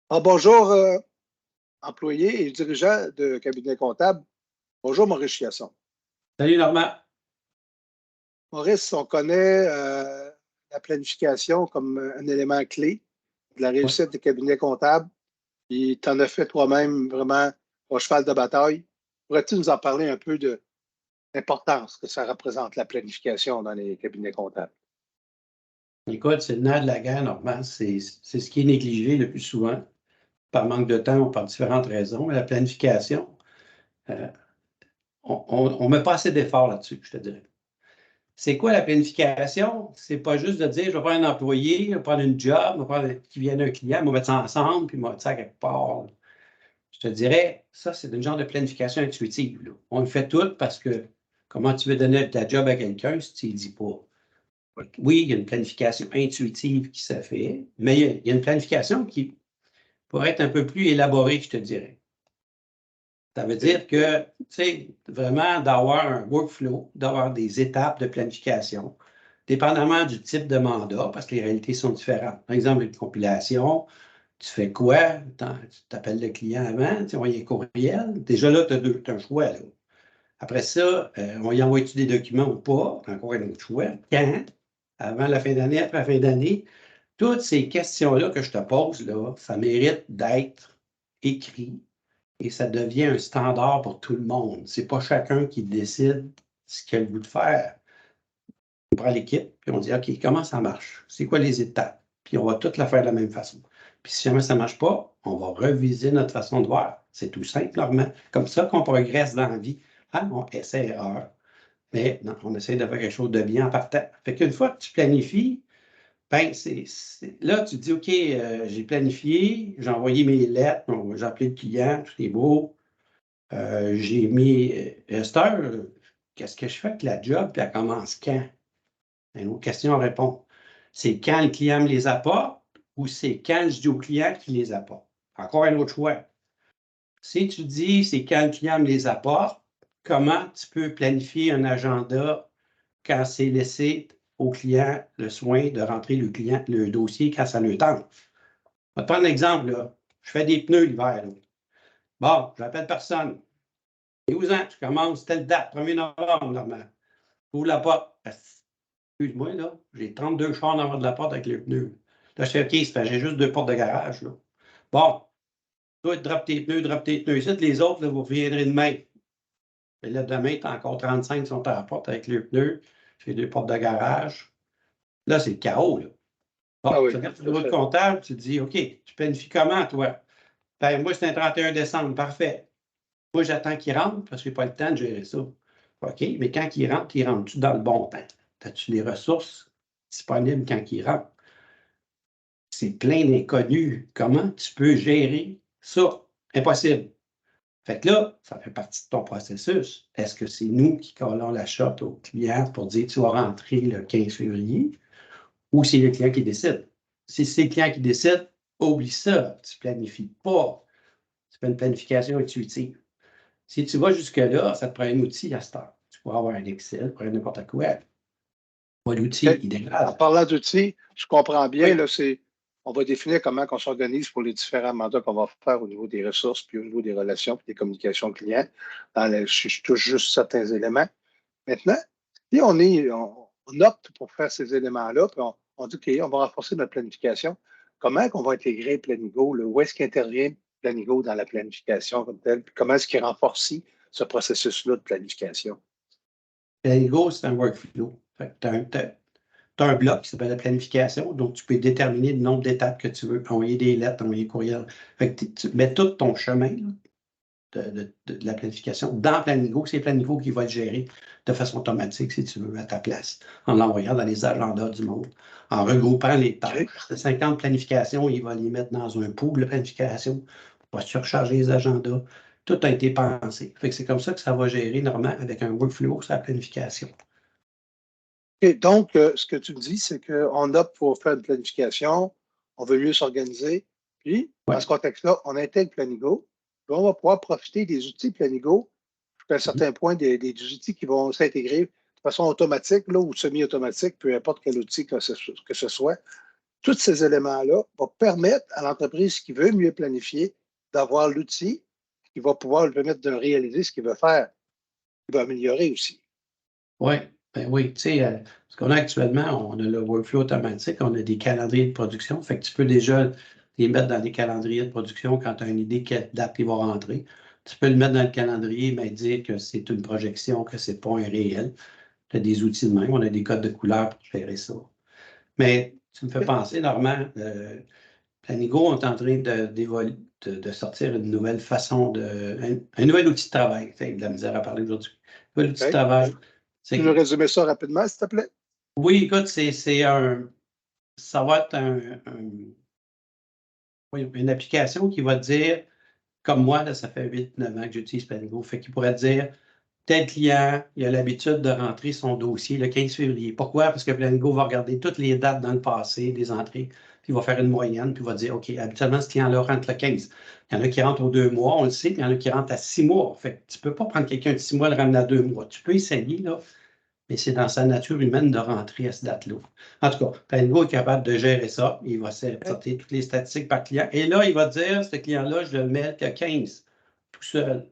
Bonjour, employé et dirigeant de cabinet comptable. Bonjour, Maurice Chiasson. Salut Normand. Maurice, on connaît la planification comme un élément clé de la Oui. réussite des cabinets comptables. Et tu en as fait toi-même vraiment ton cheval de bataille. Pourrais-tu nous en parler un peu de l'importance que ça représente, la planification dans les cabinets comptables? Écoute, c'est le nerf de la guerre, Normand. C'est ce qui est négligé le plus souvent, par manque de temps ou par différentes raisons. Mais la planification, euh, on ne met pas assez d'efforts là-dessus, je te dirais. C'est quoi la planification? C'est pas juste de dire, je vais prendre un employé, je vais prendre une job, je vais prendre qui vient d'un client, on va mettre ça ensemble, puis on va mettre ça quelque part. Je te dirais, ça, c'est une genre de planification intuitive, là. On le fait tout parce que comment tu veux donner ta job à quelqu'un si tu ne dis pas? Oui, il y a une planification intuitive qui se fait, mais il y a une planification qui pourrait être un peu plus élaborée, je te dirais. Ça veut dire que, tu sais, vraiment d'avoir un workflow, d'avoir des étapes de planification, dépendamment du type de mandat, parce que les réalités sont différentes. Par exemple, une compilation, tu fais quoi? Tu t'appelles le client avant, tu envoies un courriel. Déjà là, tu as un choix, là. Après ça, on y envoie-tu des documents ou pas? Encore un autre choix. Quand? Avant la fin d'année, après la fin d'année? Toutes ces questions-là que je te pose, là, ça mérite d'être écrit et ça devient un standard pour tout le monde. Ce n'est pas chacun qui décide ce qu'il a le goût de faire. On prend l'équipe, puis on dit, OK, comment ça marche? C'est quoi les étapes? Puis on va toutes la faire de la même façon. Puis si jamais ça ne marche pas, on va reviser notre façon de voir. C'est tout simple, normalement. Comme ça qu'on progresse dans la vie. Ah, on essaie erreur. Mais non, on essaie de faire quelque chose de bien en partant. Fait qu'une fois que tu planifies, ben, là, tu te dis, OK, j'ai planifié, j'ai envoyé mes lettres, j'ai appelé le client, tout est beau. J'ai mis Esther, qu'est-ce que je fais avec la job, puis elle commence quand? Une autre question à répondre. C'est quand le client me les apporte ou c'est quand je dis au client qu'il les apporte? Encore un autre choix. Si tu dis c'est quand le client me les apporte, comment tu peux planifier un agenda quand c'est laissé au client le soin de rentrer le dossier quand ça le tente? Je vais te prendre un exemple, là. Je fais des pneus l'hiver. Bon, je n'appelle personne. 12 ans, tu commences telle date, 1er novembre, normalement. Ouvre la porte. Excuse-moi, là, j'ai 32 chars en avant de la porte avec les pneus. Là, je fais OK, j'ai juste 2 portes de garage, là. Bon, toi, drop tes pneus ici. Les autres, là, vous reviendrez demain. Et là, demain, tu as encore 35 qui sont à la porte avec les pneus. J'ai 2 portes de garage. Là, c'est le chaos, là. Bon, Oui, tu regardes ton bureau de comptable, tu te dis, OK, tu planifies comment, toi? Ben, moi, c'est un 31 décembre, parfait. Moi, j'attends qu'il rentre parce que je n'ai pas le temps de gérer ça. OK, mais quand il rentre-tu dans le bon temps? As-tu les ressources disponibles quand il rentre? C'est plein d'inconnus. Comment tu peux gérer ça? Impossible. Fait que là, ça fait partie de ton processus. Est-ce que c'est nous qui collons la shot au client pour dire tu vas rentrer le 15 février ou c'est le client qui décide? Si c'est le client qui décide, oublie ça. Tu ne planifies pas. Tu fais une planification intuitive. Si tu vas jusque-là, ça te prend un outil à cette heure. Tu pourras avoir un Excel, pour n'importe quoi. Pas l'outil OK. idéal. En parlant d'outils, je comprends bien, Oui. là, on va définir comment on s'organise pour les différents mandats qu'on va faire au niveau des ressources, puis au niveau des relations, puis des communications clients. Je touche juste certains éléments. Maintenant, si on opte pour faire ces éléments-là, puis on dit, OK, on va renforcer notre planification, comment qu'on va intégrer Planigo? Là? Où est-ce qu'intervient Planigo dans la planification comme telle? Puis comment est-ce qu'il renforce ce processus-là de planification? Planigo, c'est un workflow. Tu as un bloc qui s'appelle la planification, donc tu peux déterminer le nombre d'étapes que tu veux, envoyer des lettres, envoyer des courriels. Fait que tu mets tout ton chemin là, de la planification dans Planigo. C'est Planigo qui va le gérer de façon automatique, si tu veux, à ta place, en l'envoyant dans les agendas du monde, en regroupant les tâches. OK. Les 50 planifications, il va les mettre dans un pool de planification pour surcharger les agendas. Tout a été pensé. Fait que c'est comme ça que ça va gérer normalement avec un workflow sur la planification. Et donc, ce que tu me dis, c'est qu'on opte pour faire une planification, on veut mieux s'organiser, puis, dans Ouais. ce contexte-là, on intègre Planigo, puis on va pouvoir profiter des outils Planigo, jusqu'à un certain point, des outils qui vont s'intégrer de façon automatique là, ou semi-automatique, peu importe quel outil que ce soit, tous ces éléments-là vont permettre à l'entreprise qui veut mieux planifier d'avoir l'outil qui va pouvoir lui permettre de réaliser ce qu'il veut faire, qu'il va améliorer aussi. Oui, ben oui, tu sais, ce qu'on a actuellement, on a le workflow automatique, on a des calendriers de production, fait que tu peux déjà les mettre dans des calendriers de production quand tu as une idée quelle date il va rentrer. Tu peux le mettre dans le calendrier, mais dire que c'est une projection, que c'est pas un réel. Tu as des outils de même, on a des codes de couleur pour gérer ça. Mais tu me fais penser, Normand, Planigo est en train de sortir une nouvelle façon un nouvel outil de travail. Tu sais, de la misère à parler aujourd'hui. Un nouvel outil de travail. Tu veux résumer ça rapidement, s'il te plaît? Oui, écoute, ça va être une application qui va te dire, comme moi, là, ça fait 8-9 ans que j'utilise Planigo, fait qu'il pourrait te dire, tel client, il a l'habitude de rentrer son dossier le 15 février. Pourquoi? Parce que Planigo va regarder toutes les dates dans le passé des entrées, puis il va faire une moyenne, puis il va dire, OK, habituellement, ce client-là rentre le 15. Il y en a qui rentrent aux 2 mois, on le sait, puis il y en a qui rentrent à 6 mois. Fait que tu ne peux pas prendre quelqu'un de 6 mois et le ramener à 2 mois. Tu peux essayer, là, mais c'est dans sa nature humaine de rentrer à cette date-là. En tout cas, Planigo est capable de gérer ça. Il va sortir toutes les statistiques par client. Et là, il va dire, ce client-là, je le mets le 15, tout seul.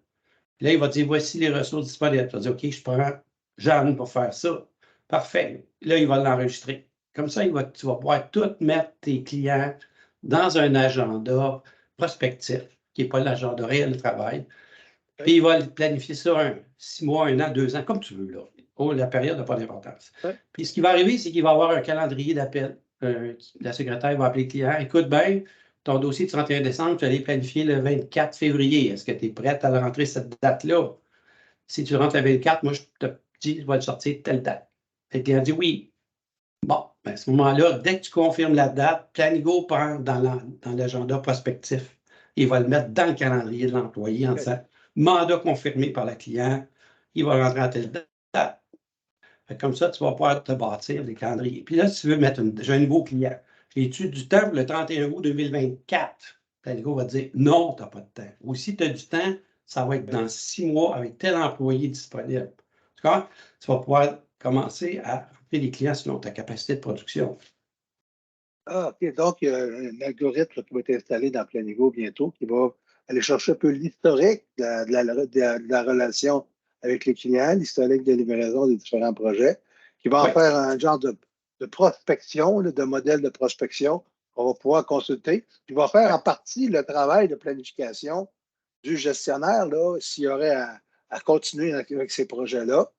Là, il va dire, voici les ressources disponibles. Tu vas dire, OK, je prends Jeanne pour faire ça. Parfait. Là, il va l'enregistrer. Comme ça, tu vas pouvoir tout mettre tes clients dans un agenda prospectif, qui n'est pas l'agenda réel de travail. Puis il va planifier ça 6 mois, 1 an, 2 ans, comme tu veux. Là. Oh, la période n'a pas d'importance. Puis ce qui va arriver, c'est qu'il va avoir un calendrier d'appel. La secrétaire va appeler le client. Écoute bien, ton dossier du 31 décembre, tu allais planifier le 24 février. Est-ce que tu es prête à le rentrer cette date-là? Si tu rentres le 24, moi, je te dis, je vais le sortir telle date. Et le client dit oui. Bon, ben, à ce moment-là, dès que tu confirmes la date, Planigo part dans l'agenda prospectif. Il va le mettre dans le calendrier de l'employé en disant mandat confirmé par le client, il va rentrer à telle date. Comme ça, tu vas pouvoir te bâtir des calendriers. Puis là, si tu veux mettre j'ai un nouveau client, j'ai-tu du temps pour le 31 août 2024? Planigo va te dire non, tu n'as pas de temps. Ou si tu as du temps, ça va être dans 6 mois avec tel employé disponible. Tu vas pouvoir commencer à remplir les clients selon ta capacité de production. Ah, OK. Donc, il y a un algorithme qui va être installé dans Planigo bientôt qui va aller chercher un peu l'historique de la relation avec les clients, l'historique de livraison des différents projets, qui va en faire un genre de prospection, de modèle de prospection qu'on va pouvoir consulter, qui va faire en partie le travail de planification du gestionnaire, là, s'il y aurait à continuer avec ces projets-là.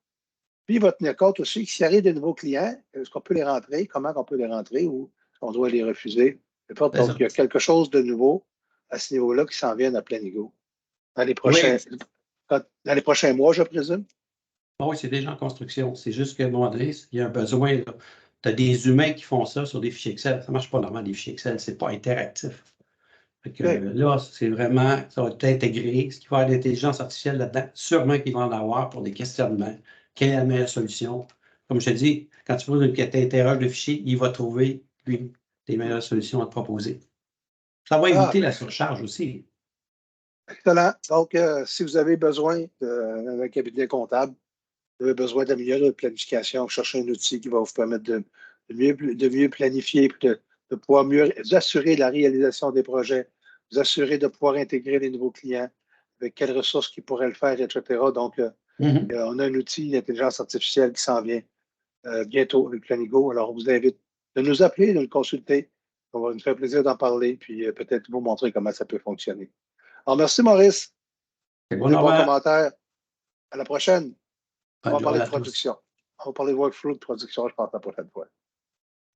Puis, il va tenir compte aussi que s'il arrive de nouveaux clients, est-ce qu'on peut les rentrer, comment on peut les rentrer ou on doit les refuser. Donc, il y a quelque chose de nouveau à ce niveau-là qui s'en vient à Planigo. Dans les prochains, dans les prochains mois, je présume. Oui, c'est déjà en construction. C'est juste que, à un moment donné, il y a un besoin. Tu as des humains qui font ça sur des fichiers Excel. Ça ne marche pas normalement, des fichiers Excel. Ce n'est pas interactif. Là, c'est vraiment, ça va être intégré. Ce qu'il va y avoir d'intelligence artificielle là-dedans, sûrement qu'il va en avoir pour des questionnements. Quelle est la meilleure solution? Comme je te dis, quand tu poses une interroge de fichier, il va trouver, lui, des meilleures solutions à te proposer. Ça va éviter la surcharge aussi. Excellent. Donc, si vous avez besoin d'un cabinet comptable, vous avez besoin d'améliorer votre planification, cherchez un outil qui va vous permettre de mieux planifier, de pouvoir mieux vous assurer la réalisation des projets, vous assurer de pouvoir intégrer les nouveaux clients, avec quelles ressources qui pourraient le faire, etc. Donc, on a un outil d'intelligence artificielle qui s'en vient bientôt avec Planigo. Alors, on vous invite de nous appeler, de nous consulter. On va nous faire plaisir d'en parler, puis peut-être vous montrer comment ça peut fonctionner. Alors, merci Maurice. C'est Des bons bon, commentaires. À la prochaine. On va parler de tous. production. On va parler de workflow de production, je pense, la prochaine fois.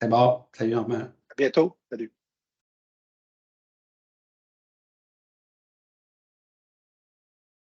C'est bon. Salut, Normand. À bientôt. Salut.